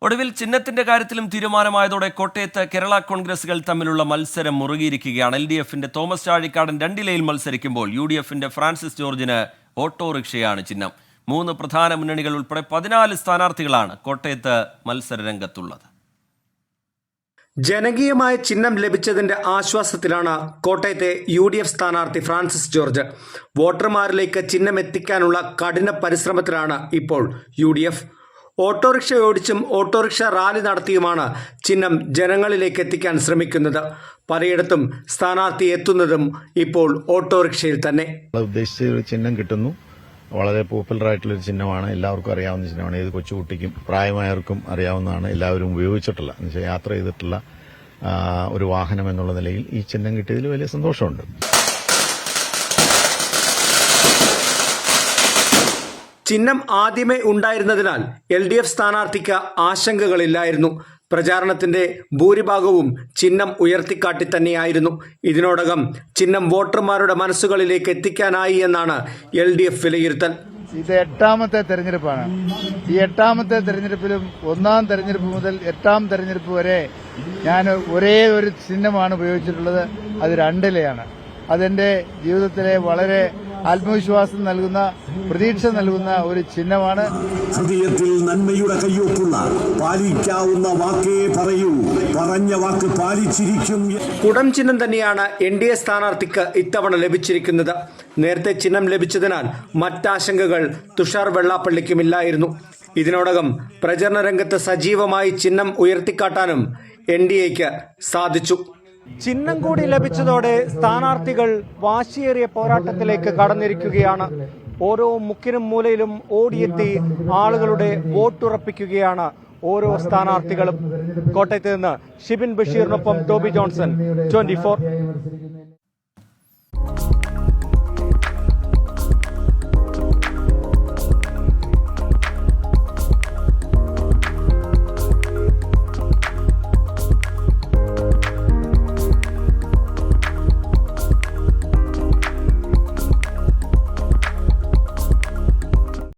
ഒടുവിൽ ചിഹ്നത്തിന്റെ കാര്യത്തിലും തീരുമാനമായതോടെ കോട്ടയത്ത് കേരള കോൺഗ്രസുകൾ തമ്മിലുള്ള മത്സരം മുറുകിയിരിക്കുകയാണ്. LDFന്റെ തോമസ് ചാഴിക്കാടൻ രണ്ടിലയിൽ മത്സരിക്കുമ്പോൾ UDFന്റെ ഫ്രാൻസിസ് ജോർജിന് ഓട്ടോറിക്ഷയാണ് ചിഹ്നം. 3 പ്രധാന മുന്നണികൾ ഉൾപ്പെടെ 14 സ്ഥാനാർത്ഥികളാണ് കോട്ടയത്ത് മത്സരരംഗത്തുള്ളത്. ജനകീയമായ ചിഹ്നം ലഭിച്ചതിന്റെ ആശ്വാസത്തിലാണ് കോട്ടയത്തെ UDF സ്ഥാനാർത്ഥി ഫ്രാൻസിസ് ജോർജ്. വോട്ടർമാരിലേക്ക് ചിഹ്നം എത്തിക്കാനുള്ള കഠിന പരിശ്രമത്തിലാണ് ഇപ്പോൾ UDF. ഓട്ടോറിക്ഷ ഓടിച്ചും ഓട്ടോറിക്ഷ റാലി നടത്തിയുമാണ് ചിഹ്നം ജനങ്ങളിലേക്ക് എത്തിക്കാൻ ശ്രമിക്കുന്നത്. പലയിടത്തും സ്ഥാനാർത്ഥി എത്തുന്നതും ഇപ്പോൾ ഓട്ടോറിക്ഷയിൽ തന്നെ. ഉദ്ദേശിച്ച ഒരു ചിഹ്നം കിട്ടുന്നു. വളരെ പോപ്പുലർ ആയിട്ടുള്ളൊരു ചിഹ്നമാണ്, എല്ലാവർക്കും അറിയാവുന്ന ചിഹ്നമാണ്. ഏത് കൊച്ചുകുട്ടിക്കും പ്രായമായവർക്കും അറിയാവുന്നതാണ്, എല്ലാവരും ഉപയോഗിച്ചിട്ടുള്ള എന്നുവെച്ചാൽ യാത്ര ചെയ്തിട്ടുള്ള ഒരു വാഹനം എന്നുള്ള നിലയിൽ ഈ ചിഹ്നം കിട്ടിയതിൽ വലിയ സന്തോഷമുണ്ട്. ചിഹ്നം ആദ്യമേ ഉണ്ടായിരുന്നതിനാൽ LDF സ്ഥാനാർത്ഥിക്ക് ആശങ്കകളില്ലായിരുന്നു. പ്രചാരണത്തിന്റെ ഭൂരിഭാഗവും ചിഹ്നം ഉയർത്തിക്കാട്ടി തന്നെയായിരുന്നു. ഇതിനോടകം ചിഹ്നം വോട്ടർമാരുടെ മനസ്സുകളിലേക്ക് എത്തിക്കാനായി എന്നാണ് LDF വിലയിരുത്തൽ. ഇത് 8ാമത്തെ തെരഞ്ഞെടുപ്പാണ്. ഈ 8ാമത്തെ തെരഞ്ഞെടുപ്പിലും 1ാം തെരഞ്ഞെടുപ്പ് മുതൽ 8ാം തെരഞ്ഞെടുപ്പ് വരെ ഞാൻ ഒരേ ഒരു ചിഹ്നമാണ് ഉപയോഗിച്ചിട്ടുള്ളത്. അത് 2 അതെന്റെ ജീവിതത്തിലെ വളരെ ആത്മവിശ്വാസം നൽകുന്ന, പ്രതീക്ഷ നൽകുന്ന ഒരു ചിഹ്നമാണ്. ഹൃദയത്തിൽ നന്മയുടെ കയ്യൊപ്പുള്ള പാലിക്കാവുന്ന വാക്കേ പറയൂ, പറഞ്ഞ വാക്ക് പാലിച്ചിരിക്കും. കുടം ചിഹ്നം തന്നെയാണ് NDA സ്ഥാനാർത്ഥിക്ക് ഇത്തവണ ലഭിച്ചിരിക്കുന്നത്. നേരത്തെ ചിഹ്നം ലഭിച്ചതിനാൽ മറ്റാശങ്കകൾ തുഷാർ വെള്ളാപ്പള്ളിക്കുമില്ലായിരുന്നു. ഇതിനോടകം പ്രചരണ രംഗത്ത് സജീവമായി ചിഹ്നം ഉയർത്തിക്കാട്ടാനും NDAക്ക് സാധിച്ചു. ചിഹ്നം കൂടി ലഭിച്ചതോടെ സ്ഥാനാർത്ഥികൾ വാശിയേറിയ പോരാട്ടത്തിലേക്ക് കടന്നിരിക്കുകയാണ്. ഓരോ മുക്കിനും മൂലയിലും ഓടിയെത്തി ആളുകളുടെ വോട്ടുറപ്പിക്കുകയാണ് ഓരോ സ്ഥാനാർത്ഥികളും. കോട്ടയത്ത് നിന്ന് ഷിബിൻ ബഷീറിനൊപ്പം ടോബി ജോൺസൺ, 24.